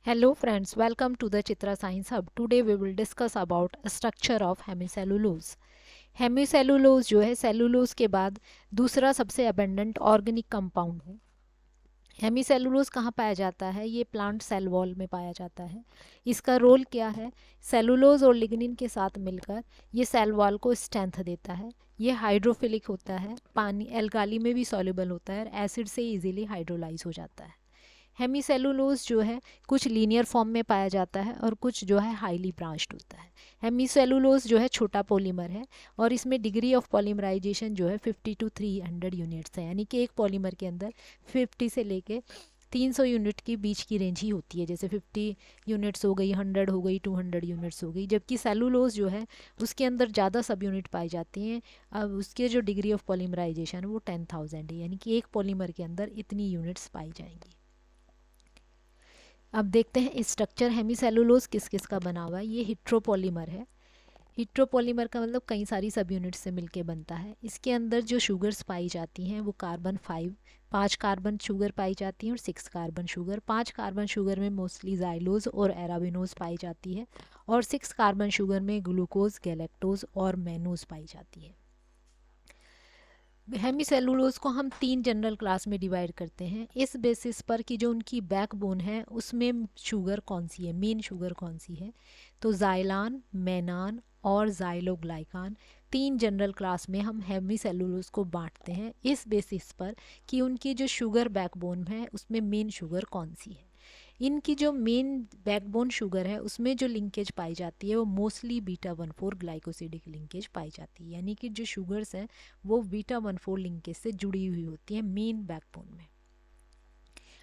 Hello friends, welcome to the Chitra Science Hub. Today we will discuss about structure of hemicellulose. Hemicellulose जो है cellulose के बाद दूसरा सबसे अबेंडेंट ऑर्गेनिक कंपाउंड है। हेमीसेलुलोज कहाँ पाया जाता है? ये प्लांट सेल वॉल में पाया जाता है। इसका रोल क्या है? सेलुलोज और लिग्निन के साथ मिलकर ये सेल वॉल को स्ट्रेंथ देता है। ये हाइड्रोफिलिक होता है, पानी एल्काली में भी सॉल्युबल होता है और एसिड से इजीली हाइड्रोलाइज हो जाता है। हेमीसेलुलोज जो है कुछ लीनियर फॉर्म में पाया जाता है और कुछ जो है हाईली ब्रांच्ड होता है। हेमीसेलुलोज जो है छोटा पॉलीमर है और इसमें डिग्री ऑफ पॉलीमराइजेशन जो है 50 to 300 यूनिट्स है, यानी कि एक पॉलीमर के अंदर 50 से लेके 300 यूनिट के बीच की रेंज ही होती है। जैसे 50 यूनिट्स हो गई, 100 हो गई, 200 यूनिट्स हो गई। जबकि सेलुलोज जो है उसके अंदर ज़्यादा सब यूनिट पाई जाती हैं। अब उसके जो डिग्री ऑफ पॉलीमराइजेशन है वो 10,000 है, यानी कि एक पॉलीमर के अंदर इतनी यूनिट्स पाई जाएंगी। अब देखते हैं स्ट्रक्चर हेमीसेलुलोज किस किस का बना हुआ है। ये हिट्रोपॉलीमर है। हिट्रोपॉलीमर का मतलब कई सारी सब यूनिट से मिलके बनता है। इसके अंदर जो शुगर्स पाई जाती हैं वो कार्बन 5 कार्बन शुगर पाई जाती हैं और 6 कार्बन शुगर। 5 कार्बन शुगर में मोस्टली जाइलोज और एराबिनोज पाई जाती है और 6 कार्बन शुगर में ग्लूकोज, गैलेक्टोज और मैनोज पाई जाती है। हेमीसेलुलोज को हम 3 जनरल क्लास में डिवाइड करते हैं इस बेसिस पर कि जो उनकी बैकबोन है उसमें शुगर कौन सी है, मेन शुगर कौन सी है। तो जाइलान, मेनान और जाइलोग्लाइकान 3 जनरल क्लास में हम हेमीसेलुलोज को बांटते हैं इस बेसिस पर कि उनकी जो शुगर बैकबोन है उसमें मेन शुगर कौन सी है। इनकी जो मेन बैकबोन शुगर है उसमें जो लिंकेज पाई जाती है वो मोस्टली बीटा 1,4 ग्लाइकोसिडिक लिंकेज पाई जाती है, यानी कि जो शुगर्स हैं वो बीटा 1,4 लिंकेज से जुड़ी हुई होती है मेन बैकबोन में।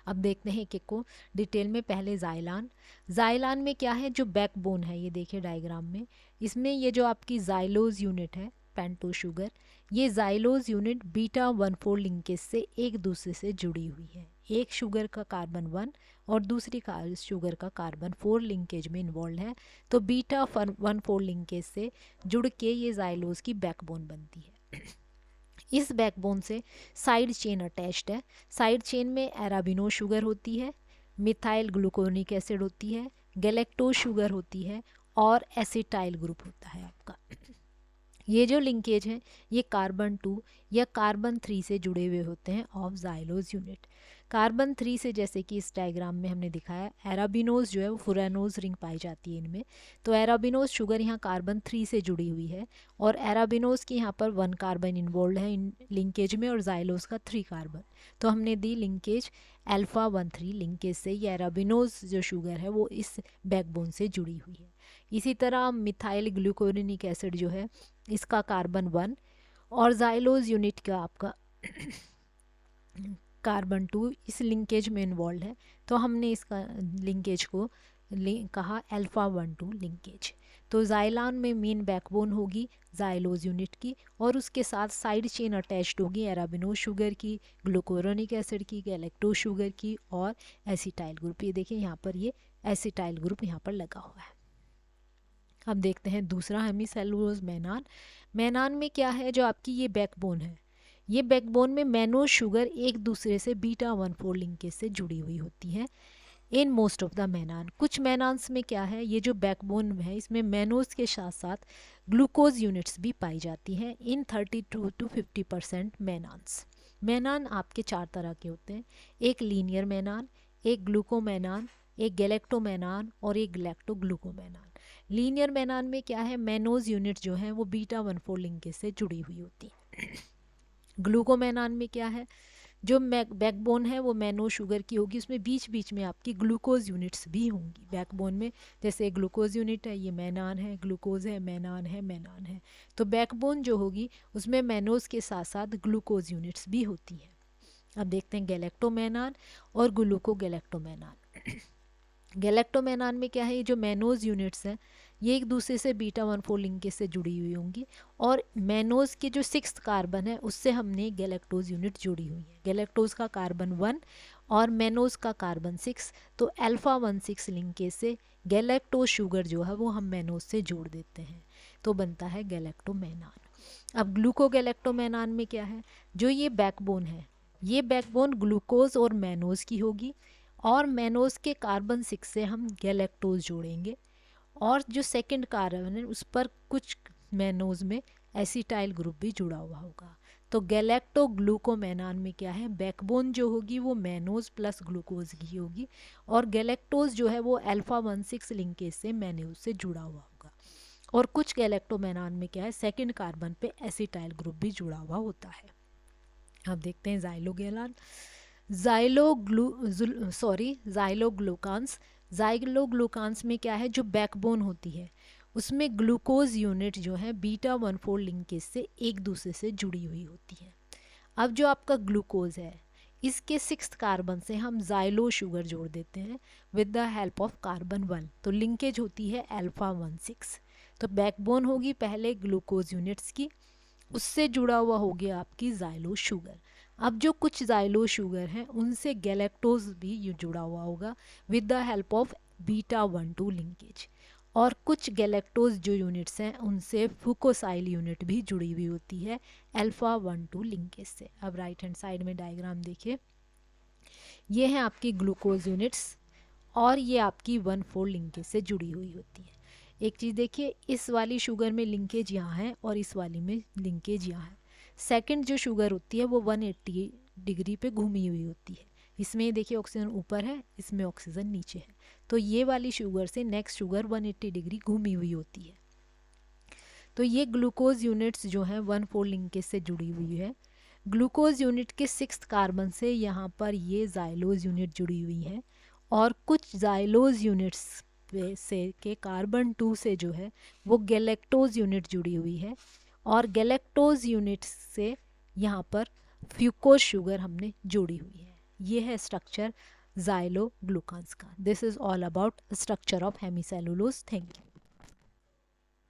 अब देखते हैं एक एक को डिटेल में। पहले जाइलान में क्या है, जो बैकबोन है ये देखिए डायग्राम में, इसमें ये जो आपकी जाइलोज यूनिट है पेंटो शुगर, ये जाइलोज यूनिट बीटा 1,4 लिंकेज से एक दूसरे से जुड़ी हुई है। एक शुगर का कार्बन 1 और दूसरी शुगर का कार्बन 4 लिंकेज में इन्वॉल्व है, तो बीटा 1,4 लिंकेज से जुड़ के ये जाइलोज की बैकबोन बनती है। इस बैकबोन से साइड चेन अटैच्ड है। साइड चेन में एराबिनो शुगर होती है, मिथाइल ग्लूकोनिक एसिड होती है, गैलेक्टोज शुगर होती है और एसिटाइल ग्रुप होता है आपका। ये जो लिंकेज हैं ये कार्बन 2 या कार्बन 3 से जुड़े हुए होते हैं ऑफ जाइलोज यूनिट। कार्बन 3 से, जैसे कि इस डायग्राम में हमने दिखाया, एराबिनोज जो है वो फुरानोज रिंग पाई जाती है इनमें। तो एराबिनोज शुगर यहाँ कार्बन 3 से जुड़ी हुई है और एराबिनोज की यहाँ पर 1 कार्बन इन्वॉल्व है इन लिंकेज में और जाइलोज का 3 कार्बन। तो हमने दी लिंकेज अल्फा 1,3 लिंकेज से। ये एराबिनोज जो शुगर है वो इस बैकबोन से जुड़ी हुई है। इसी तरह मिथाइल ग्लूकोनिक एसिड जो है इसका कार्बन 1 और जाइलोज यूनिट का आपका कार्बन 2 इस लिंकेज में इन्वॉल्व है। तो हमने इसका लिंकेज को कहा अल्फा 1,2 लिंकेज। तो जाइलान में मेन बैकबोन होगी जाइलोज यूनिट की और उसके साथ साइड चेन अटैच्ड होगी एराबिनो शुगर की, ग्लूकोरोनिक एसिड की, गैलेक्टोज शुगर की और एसिटाइल ग्रुप। ये देखिए यहाँ पर ये एसिटाइल ग्रुप यहाँ पर लगा हुआ है। अब देखते हैं दूसरा हेमीसेलुलोज मेनान में क्या है, जो आपकी ये बैकबोन है, ये बैकबोन में मैनो शुगर एक दूसरे से बीटा 1,4 लिंकेज से जुड़ी हुई होती है इन मोस्ट ऑफ द मेनान। कुछ मेनान्स में क्या है, ये जो बैकबोन है इसमें मैनोज के साथ साथ ग्लूकोज यूनिट्स भी पाई जाती हैं इन 32 to 50% मेनान्स। मेनान आपके 4 तरह के होते हैं, एक लीनियर मेनान, एक ग्लूकोमेनान, एक गैलेक्टोमेनान और एक गैलेक्टोग्लूकोमेनान। लीनियर मेनान में क्या है, मैनोज यूनिट जो है वो बीटा 1,4 लिंकेज से जुड़ी हुई होती है। ग्लूकोमेनान में क्या है, जो बैकबोन है वो मैनो शुगर की होगी, उसमें बीच बीच में आपकी ग्लूकोज यूनिट्स भी होंगी बैकबोन में। जैसे ग्लूकोज यूनिट है, ये मेनान है, ग्लूकोज है, मेनान है, मेनान है। तो बैकबोन जो होगी उसमें मैनोज के साथ साथ ग्लूकोज यूनिट्स भी होती है। अब देखते हैं गैलेक्टोमेनान और ग्लूकोगैलेक्टोमेनान। गैलेक्टोमेनान में क्या है, ये जो मैनोज यूनिट्स हैं ये एक दूसरे से बीटा 1,4 लिंकेज से जुड़ी हुई होंगी और मैनोज के जो 6th कार्बन है उससे हमने गैलेक्टोज यूनिट जुड़ी हुई है। गैलेक्टोज का कार्बन 1 और मैनोज का कार्बन 6, तो अल्फा 1,6 लिंकेज से गैलेक्टोज शुगर जो है वो हम मैनोज से जोड़ देते हैं, तो बनता है गैलेक्टोमेनान। अब ग्लूकोगैलेक्टोमेनान में क्या है, जो ये बैकबोन है ये बैकबोन ग्लूकोज और मैनोज की होगी और मैनोज के कार्बन 6 से हम गैलेक्टोज जोड़ेंगे और जो सेकंड कार्बन है उस पर कुछ मैनोज में एसिटाइल ग्रुप भी जुड़ा हुआ होगा। तो गैलेक्टो ग्लूकोमेनान में क्या है, बैकबोन जो होगी वो मैनोज प्लस ग्लूकोज की होगी और गैलेक्टोज जो है वो अल्फा 16 लिंकेज से मैनोज से जुड़ा हुआ होगा। और कुछ गैलेक्टोमेनान में क्या है, सेकंड कार्बन पे एसिटाइल ग्रुप भी जुड़ा हुआ होता है। अब देखते हैं जाइलोगेलान, जाइलोग्लूकांस। जाइलोग्लूकांस में क्या है, जो बैकबोन होती है उसमें ग्लूकोज यूनिट जो है बीटा 14 लिंकेज से एक दूसरे से जुड़ी हुई होती है। अब जो आपका ग्लूकोज है इसके 6th कार्बन से हम जाइलो शुगर जोड़ देते हैं with the help of carbon 1, तो लिंकेज होती है अल्फा 16। तो बैकबोन होगी पहले ग्लूकोज यूनिट्स की, उससे जुड़ा हुआ हो गया आपकी जाइलो शुगर। अब जो कुछ जाइलो शुगर हैं उनसे गैलेक्टोज भी जुड़ा हुआ होगा with the help of beta 12 linkage, और कुछ गैलेक्टोज जो यूनिट्स हैं उनसे फुकोसाइल यूनिट भी जुड़ी हुई होती है अल्फा 12 लिंकेज से। अब राइट हैंड साइड में डायग्राम देखिए, ये हैं आपकी ग्लूकोज यूनिट्स और ये आपकी 1,4 लिंकेज से जुड़ी हुई होती है। एक चीज़ देखिए, इस वाली शुगर में लिंकेज यहाँ है और इस वाली में लिंकेज यहाँ है। सेकंड जो शुगर होती है वो 180 डिग्री पे घूमी हुई होती है। इसमें देखिए ऑक्सीजन ऊपर है, इसमें ऑक्सीजन नीचे है, तो ये वाली शुगर से नेक्स्ट शुगर 180 डिग्री घूमी हुई होती है। तो ये ग्लूकोज यूनिट्स जो हैं 1,4 लिंकेज से जुड़ी हुई है। ग्लूकोज यूनिट के 6th कार्बन से यहाँ पर ये जाइलोज यूनिट जुड़ी हुई है और कुछ जाइलोज यूनिट्स से के कार्बन 2 से जो है वो गैलेक्टोज यूनिट जुड़ी हुई है और गैलेक्टोज यूनिट से यहाँ पर फ्यूकोज शुगर हमने जोड़ी हुई है। ये है स्ट्रक्चर जाइलोग्लूकांस का। This is all about structure of hemicellulose. Thank you.